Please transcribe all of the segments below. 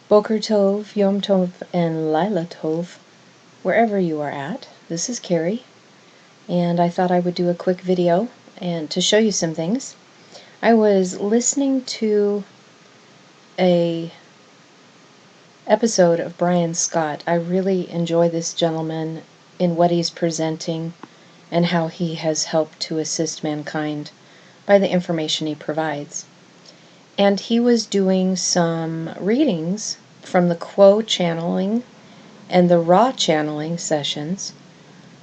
Boker Tov, Yom Tov, and Lila Tov, wherever you are at. This is Carrie, and I thought I would do a quick video and to show you some things. I was listening to a episode of Brian Scott. I really enjoy this gentleman in what he's presenting and how he has helped to assist mankind by the information he provides. And he was doing some readings from the Quo channeling and the Raw channeling sessions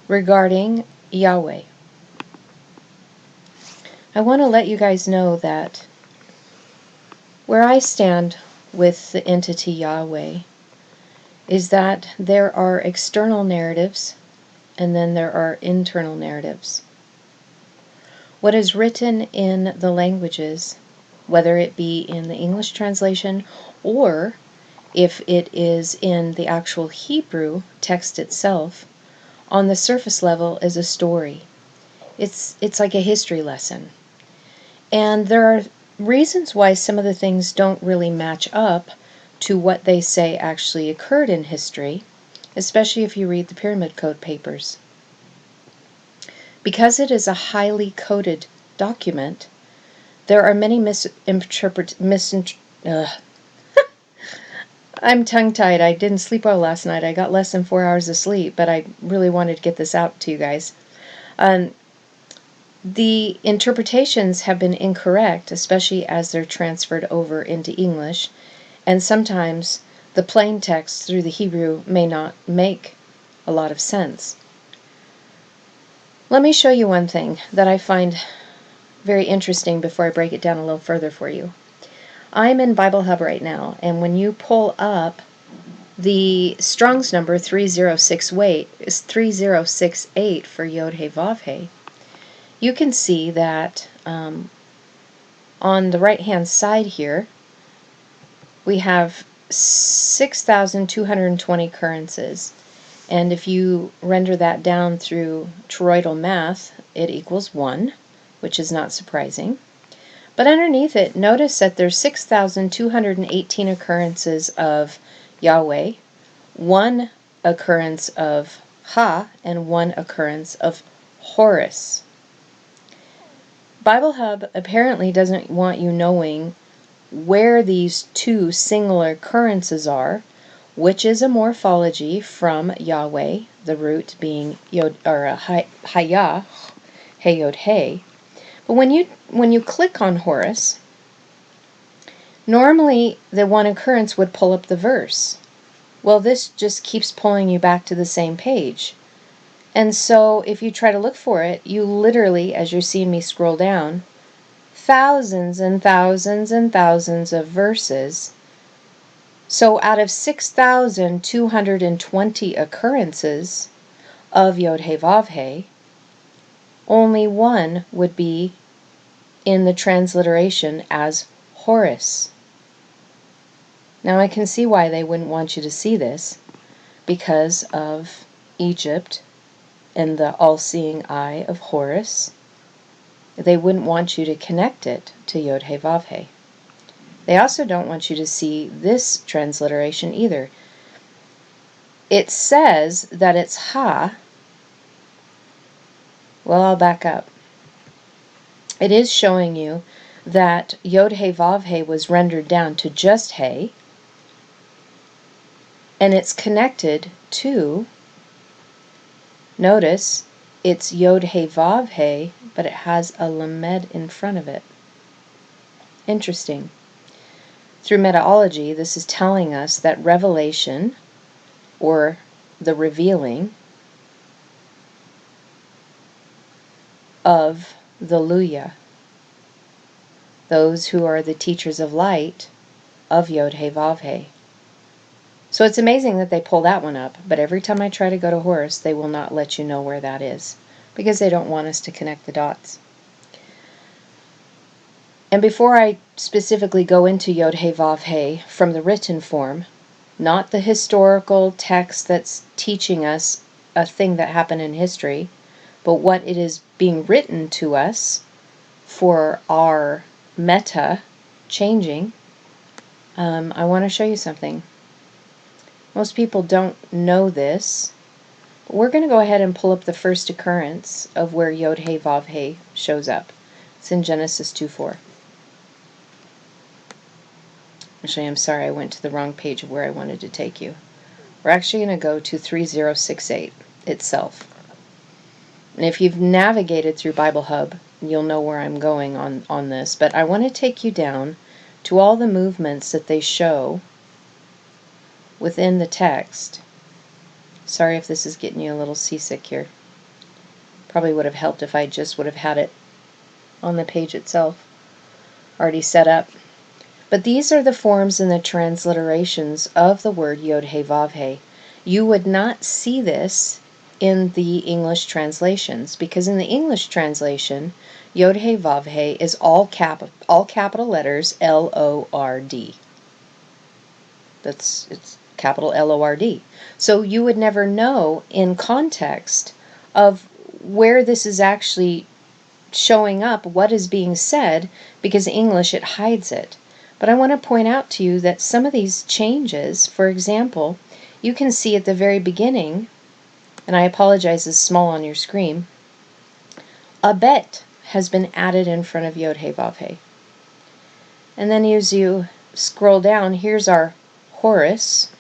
regarding Yhwh. I want to let you guys know that where I stand with the entity Yhwh is that there are external narratives and then there are internal narratives. What is written in the languages, whether it be in the English translation or if it is in the actual Hebrew text itself, on the surface level is a story. It's like a history lesson. And there are reasons why some of the things don't really match up to what they say actually occurred in history, especially if you read the Pyramid Code papers. Because it is a highly coded document, there are many I'm tongue-tied. I didn't sleep well last night. I got less than 4 hours of sleep, but I really wanted to get this out to you guys. The interpretations have been incorrect, especially as they're transferred over into English, and sometimes the plain text through the Hebrew may not make a lot of sense. Let me show you one thing that I find very interesting before I break it down a little further for you. I'm in Bible Hub right now, and when you pull up the Strong's number 3068 is 3068 for Yhwh, you can see that on the right-hand side here, we have 6,220 occurrences. And if you render that down through toroidal math, it equals 1, which is not surprising. But underneath it, notice that there's 6,218 occurrences of Yhwh, 1 occurrence of Ha, and 1 occurrence of Horus. Bible Hub apparently doesn't want you knowing where these two singular occurrences are, which is a morphology from Yahweh, the root being Yod or Hayah, Hey Yod Hey. But when you click on Horus, normally the one occurrence would pull up the verse. Well, this just keeps pulling you back to the same page. And so if you try to look for it, you literally, as you're seeing me scroll down, thousands and thousands and thousands of verses. So out of 6,220 occurrences of Yhwh, only 1 would be in the transliteration as Horus. Now I can see why they wouldn't want you to see this, because of Egypt and the all-seeing eye of Horus. They wouldn't want you to connect it to Yhwh. They also don't want you to see this transliteration either. It says that it's Ha. Well, I'll back up. It is showing you that Yhwh was rendered down to just He, and it's connected to, notice, it's Yod-He-Vav-He, but it has a lamed in front of it. Interesting. Through metaology, this is telling us that revelation, or the revealing, of the Luya, those who are the teachers of light of Yod-He-Vav-He. So it's amazing that they pull that one up, but every time I try to go to Horus, they will not let you know where that is, because they don't want us to connect the dots. And before I specifically go into Yod-He-Vav-He from the written form, not the historical text that's teaching us a thing that happened in history, but what it is being written to us for our meta changing, I want to show you something. Most people don't know this, but we're going to go ahead and pull up the first occurrence of where Yod-He Vav-He shows up. It's in Genesis 2:4. Actually, I'm sorry, I went to the wrong page of where I wanted to take you. We're actually going to go to 3068 itself. And if you've navigated through Bible Hub, you'll know where I'm going on this. But I want to take you down to all the movements that they show within the text. Sorry if this is getting you a little seasick here. Probably would have helped if I just would have had it on the page itself already set up. But these are the forms and the transliterations of the word Yod-He Vav-He. You would not see this in the English translations, because in the English translation, Yod-He Vav-He is all capital letters L-O-R-D. It's capital L-O-R-D. So you would never know in context of where this is actually showing up, what is being said, because English, it hides it. But I want to point out to you that some of these changes, for example, you can see at the very beginning, and I apologize, it's small on your screen, a bet has been added in front of Yod-He Vav-He. And then as you scroll down, here's our Horus.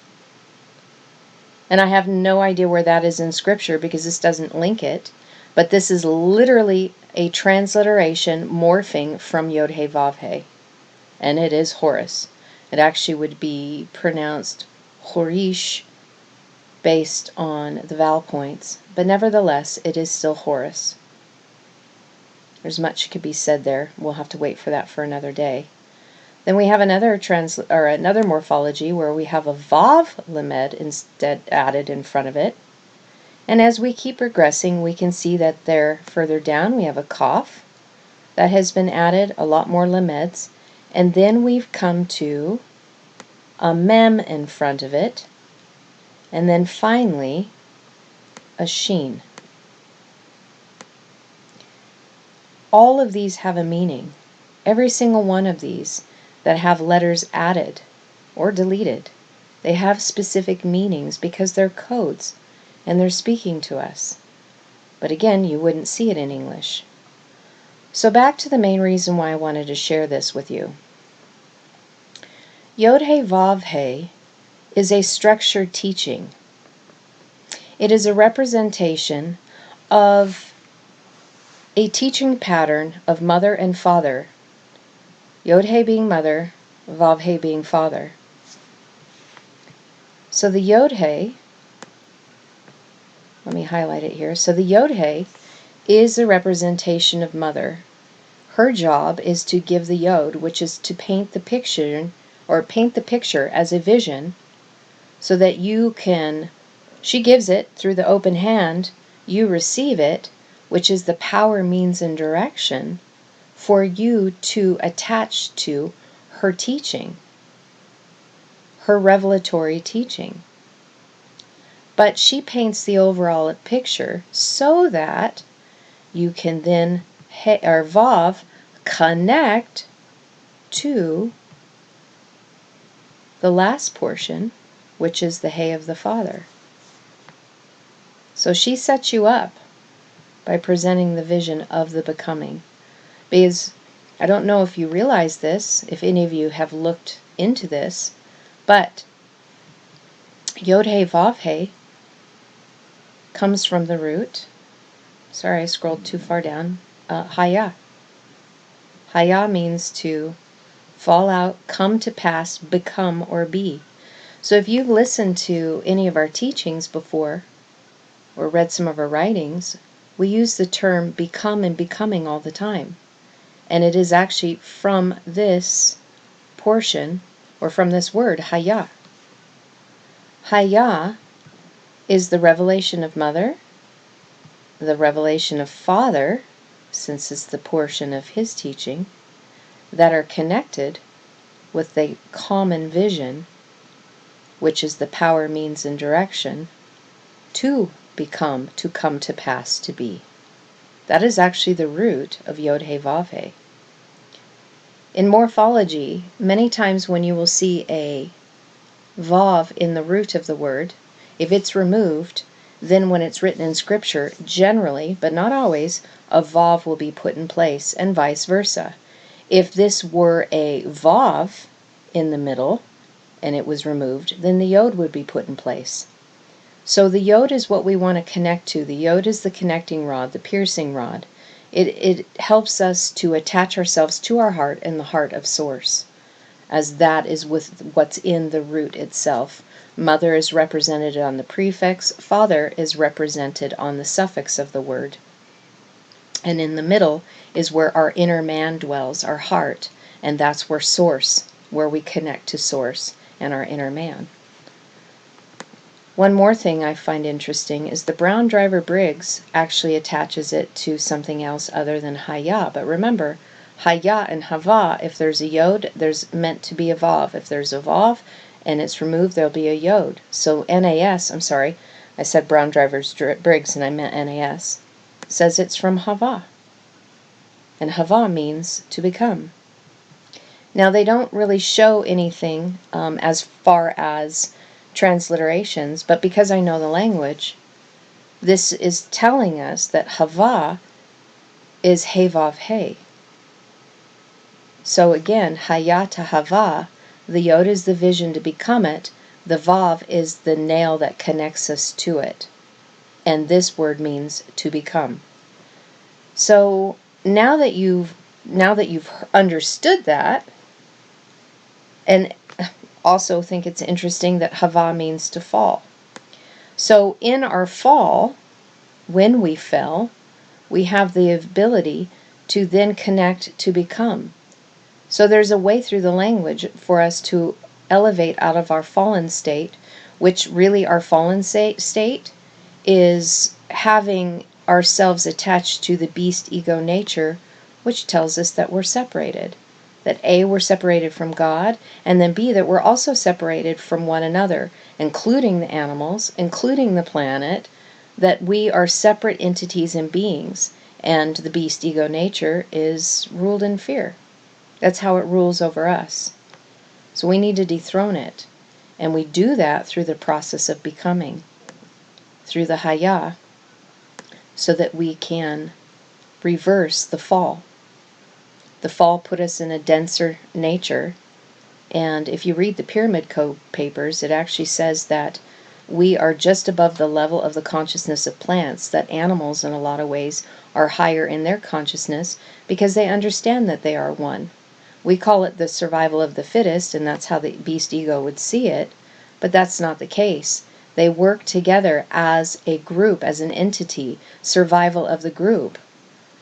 And I have no idea where that is in Scripture because this doesn't link it. But this is literally a transliteration morphing from Yod-He Vav-He. And it is Horus. It actually would be pronounced Horish based on the vowel points. But nevertheless, it is still Horus. There's much could be said there. We'll have to wait for that for another day. Then we have another morphology where we have a Vav Lamed instead added in front of it. And as we keep progressing, we can see that there further down we have a Kaf that has been added, a lot more Lameds. And then we've come to a Mem in front of it. And then finally, a Sheen. All of these have a meaning. Every single one of these that have letters added or deleted, they have specific meanings because they're codes and they're speaking to us. But again, you wouldn't see it in English. So back to the main reason why I wanted to share this with you. Yod-He Vav-He is a structured teaching. It is a representation of a teaching pattern of mother and father. Yod-He being mother, Vav-He being father. So the Yod-He, let me highlight it here. So the Yod-He is a representation of mother. Her job is to give the Yod, which is to paint the picture, or paint the picture as a vision, so that you can, she gives it through the open hand, you receive it, which is the power, means, and direction for you to attach to her teaching, her revelatory teaching. But she paints the overall picture so that you can then, or Vav, connect to the last portion, which is the He of the Father. So she sets you up by presenting the vision of the becoming. Because I don't know if you realize this, if any of you have looked into this, but Yod-He Vav-He comes from the root, sorry I scrolled too far down, Haya. Haya means to fall out, come to pass, become, or be. So if you've listened to any of our teachings before, or read some of our writings, we use the term become and becoming all the time. And it is actually from this portion, or from this word, Haya. Haya is the revelation of mother, the revelation of father, since it's the portion of his teaching, that are connected with the common vision, which is the power, means, and direction, to become, to come to pass, to be. That is actually the root of Yod-He Vav-He. In morphology, many times when you will see a vav in the root of the word. If it's removed, then when it's written in scripture, generally, but not always, a vav will be put in place, and vice versa. If this were a vav in the middle, and it was removed, then the yod would be put in place. So the yod is what we want to connect to. The yod is the connecting rod, the piercing rod. It helps us to attach ourselves to our heart and the heart of Source, as that is with what's in the root itself. Mother is represented on the prefix, father is represented on the suffix of the word. And in the middle is where our inner man dwells, our heart, and that's where Source, where we connect to Source and our inner man. One more thing I find interesting is the Brown Driver Briggs actually attaches it to something else other than Yhwh. But remember, Yhwh and Hava, if there's a yod, there's meant to be a vav. If there's a vav and it's removed, there'll be a yod. So NAS, I'm sorry, I said Brown Driver Briggs and I meant NAS, says it's from Hava. And Hava means to become. Now they don't really show anything as far as transliterations, but because I know the language, this is telling us that Hava is He Vav He. So again, Yhwh to Hava, the yod is the vision to become it, the vav is the nail that connects us to it. And this word means to become. So now that you've understood that, and also think it's interesting that Hava means to fall. So in our fall, when we fell, we have the ability to then connect to become. So there's a way through the language for us to elevate out of our fallen state, which really our fallen state is having ourselves attached to the beast ego nature, which tells us that we're separated. That A, we're separated from God, and then B, that we're also separated from one another, including the animals, including the planet, that we are separate entities and beings, and the beast ego nature is ruled in fear. That's how it rules over us. So we need to dethrone it, and we do that through the process of becoming, through the Yhwh, so that we can reverse the fall. The fall put us in a denser nature, and if you read the Pyramid Code papers, it actually says that we are just above the level of the consciousness of plants, that animals in a lot of ways are higher in their consciousness because they understand that they are one. We call it the survival of the fittest, and that's how the beast ego would see it, but that's not the case. They work together as a group, as an entity, survival of the group.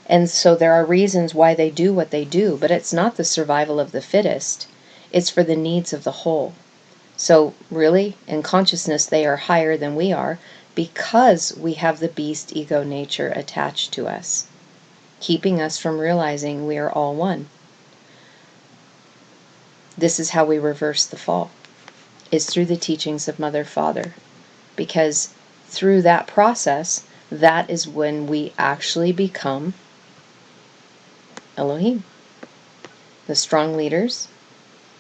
And so there are reasons why they do what they do, but it's not the survival of the fittest. It's for the needs of the whole. So really, in consciousness, they are higher than we are because we have the beast ego nature attached to us, keeping us from realizing we are all one. This is how we reverse the fall. It's through the teachings of Mother, Father. Because through that process, that is when we actually become Elohim. The strong leaders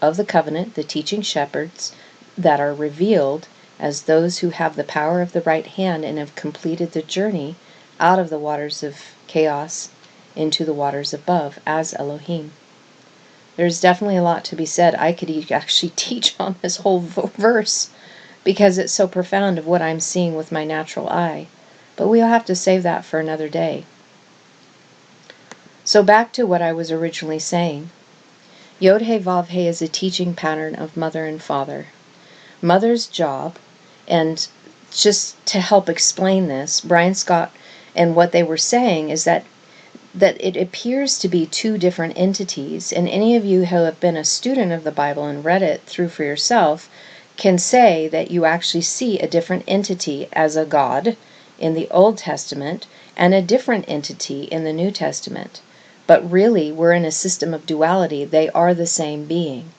of the covenant, the teaching shepherds, that are revealed as those who have the power of the right hand and have completed the journey out of the waters of chaos into the waters above as Elohim. There's definitely a lot to be said. I could actually teach on this whole verse because it's so profound of what I'm seeing with my natural eye. But we'll have to save that for another day. So back to what I was originally saying. Yod He Vav He is a teaching pattern of Mother and Father. Mother's job, and just to help explain this, Brian Scott and what they were saying is that it appears to be two different entities, and any of you who have been a student of the Bible and read it through for yourself can say that you actually see a different entity as a God in the Old Testament and a different entity in the New Testament. But really, we're in a system of duality. They are the same being.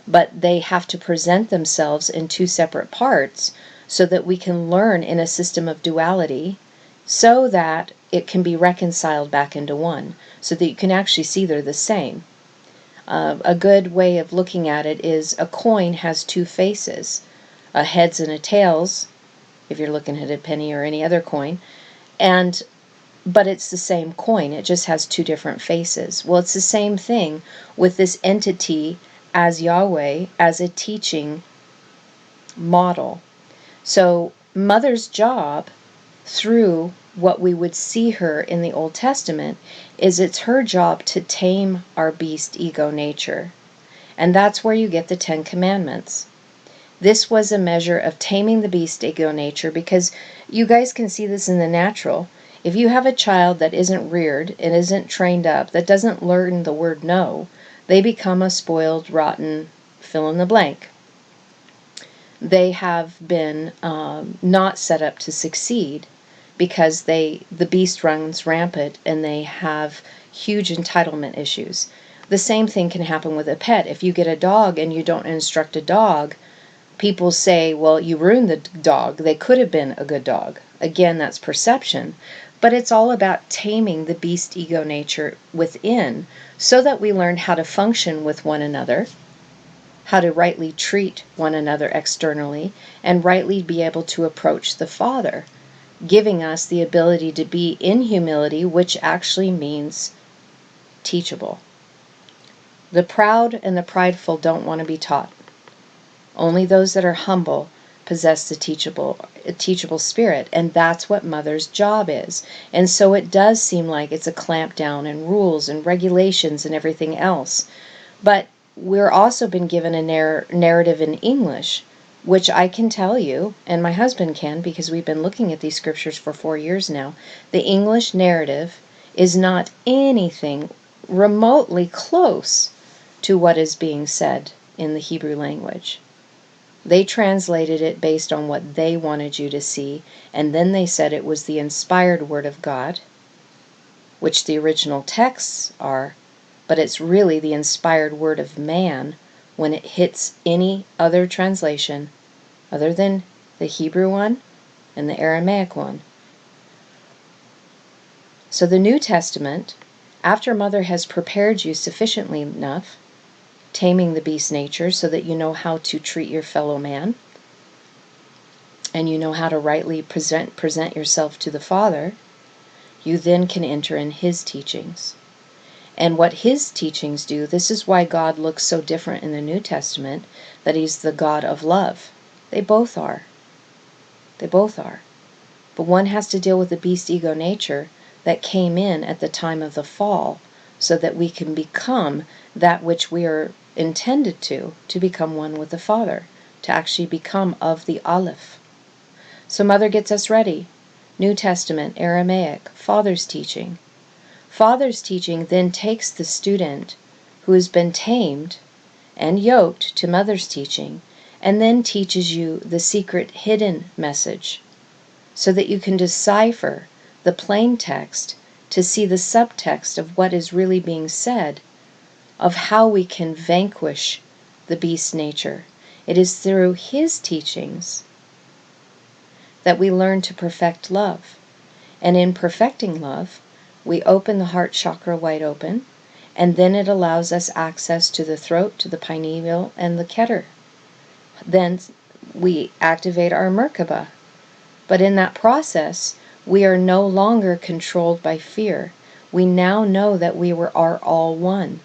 But they have to present themselves in two separate parts so that we can learn in a system of duality so that it can be reconciled back into one, so that you can actually see they're the same. A good way of looking at it is a coin has two faces. a heads and a tails, if you're looking at a penny or any other coin, but it's the same coin. It just has two different faces. Well, it's the same thing with this entity as Yahweh, as a teaching model. So Mother's job, through what we would see her in the Old Testament, is it's her job to tame our beast ego nature. And that's where you get the 10 Commandments. This was a measure of taming the beast ego nature, because you guys can see this in the natural. If you have a child that isn't reared and isn't trained up, that doesn't learn the word no, they become a spoiled, rotten, fill in the blank. They have been not set up to succeed, because the beast runs rampant and they have huge entitlement issues. The same thing can happen with a pet. If you get a dog and you don't instruct a dog, people say, well, you ruined the dog. They could have been a good dog. Again, that's perception. But it's all about taming the beast ego nature within, so that we learn how to function with one another, how to rightly treat one another externally, and rightly be able to approach the Father, giving us the ability to be in humility, which actually means teachable. The proud and the prideful don't want to be taught. Only those that are humble possess the teachable spirit, and that's what Mother's job is. And so it does seem like it's a clamp down and rules and regulations and everything else. But we're also been given a narrative in English, which I can tell you, and my husband can, because we've been looking at these scriptures for 4 years now. The English narrative is not anything remotely close to what is being said in the Hebrew language. They translated it based on what they wanted you to see, and then they said it was the inspired word of God, which the original texts are, but it's really the inspired word of man when it hits any other translation other than the Hebrew one and the Aramaic one. So the New Testament, after Mother has prepared you sufficiently enough, taming the beast nature so that you know how to treat your fellow man, and you know how to rightly present yourself to the Father, you then can enter in His teachings. And what His teachings do, this is why God looks so different in the New Testament, that He's the God of love. They both are. They both are. But one has to deal with the beast ego nature that came in at the time of the fall, so that we can become that which we are intended to become one with the Father, to actually become of the Aleph. So Mother gets us ready. New Testament, Aramaic, Father's teaching. Father's teaching then takes the student who has been tamed and yoked to Mother's teaching, and then teaches you the secret hidden message, so that you can decipher the plain text to see the subtext of what is really being said, of how we can vanquish the beast nature. It is through His teachings that we learn to perfect love. And in perfecting love, we open the heart chakra wide open, and then it allows us access to the throat, to the pineal, and the Keter. Then we activate our Merkaba. But in that process, we are no longer controlled by fear. We now know that we are all one.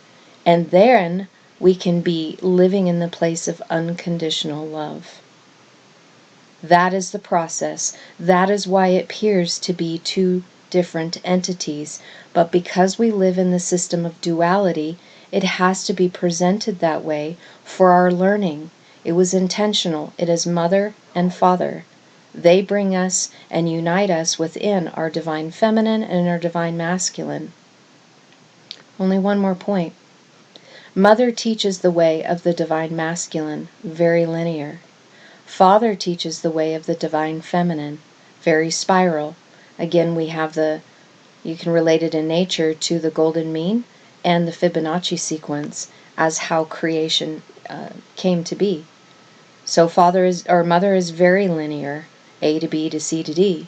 And then we can be living in the place of unconditional love. That is the process. That is why it appears to be two different entities. But because we live in the system of duality, it has to be presented that way for our learning. It was intentional. It is Mother and Father. They bring us and unite us within our divine feminine and our divine masculine. Only one more point. Mother teaches the way of the divine masculine, very linear. Father teaches the way of the divine feminine, very spiral. Again, we have you can relate it in nature to the golden mean and the Fibonacci sequence as how creation came to be. So Mother is very linear, A to B to C to D,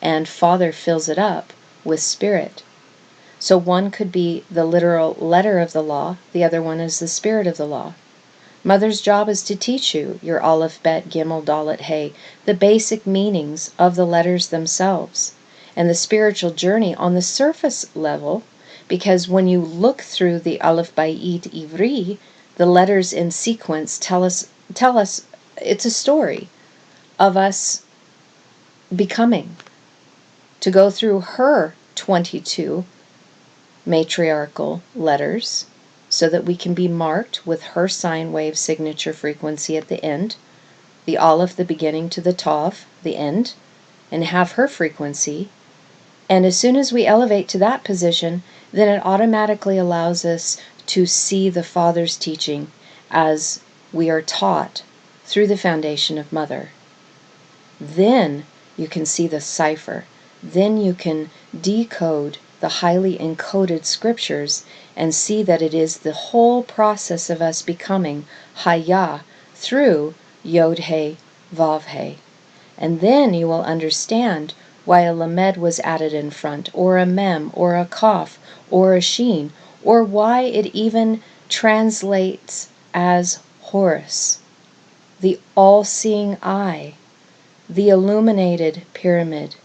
and Father fills it up with spirit. So one could be the literal letter of the law, the other one is the spirit of the law. Mother's job is to teach you your Aleph, Bet, Gimel, Dalet, Hey, the basic meanings of the letters themselves, and the spiritual journey on the surface level, because when you look through the Aleph, Ba'it, Ivri, the letters in sequence tell us it's a story of us becoming. To go through her 22 matriarchal letters so that we can be marked with her sine wave signature frequency at the end, the Aleph, the beginning, to the Tav, the end, and have her frequency. And as soon as we elevate to that position, then it automatically allows us to see the Father's teaching as we are taught through the foundation of Mother. Then you can see the cipher. Then you can decode the highly encoded scriptures and see that it is the whole process of us becoming Yhwh through Yod-He, Vav-He. And then you will understand why a lamed was added in front, or a mem, or a kaf, or a sheen, or why it even translates as Horus, the all-seeing eye, the illuminated pyramid,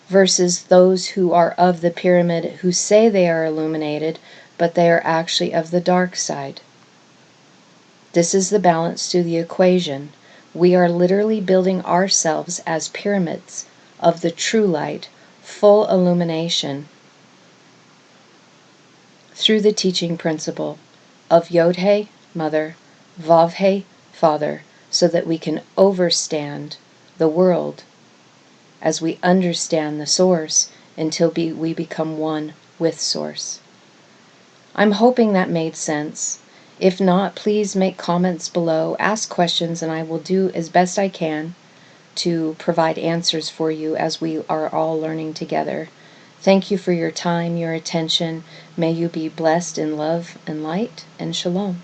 versus those who are of the pyramid who say they are illuminated, but they are actually of the dark side. This is the balance to the equation. We are literally building ourselves as pyramids of the true light, full illumination, through the teaching principle of Yod-He, Mother, Vav-He, Father, so that we can overstand the world as we understand the Source until we become one with Source. I'm hoping that made sense. If not, please make comments below, ask questions, and I will do as best I can to provide answers for you as we are all learning together. Thank you for your time, your attention. May you be blessed in love and light, and shalom.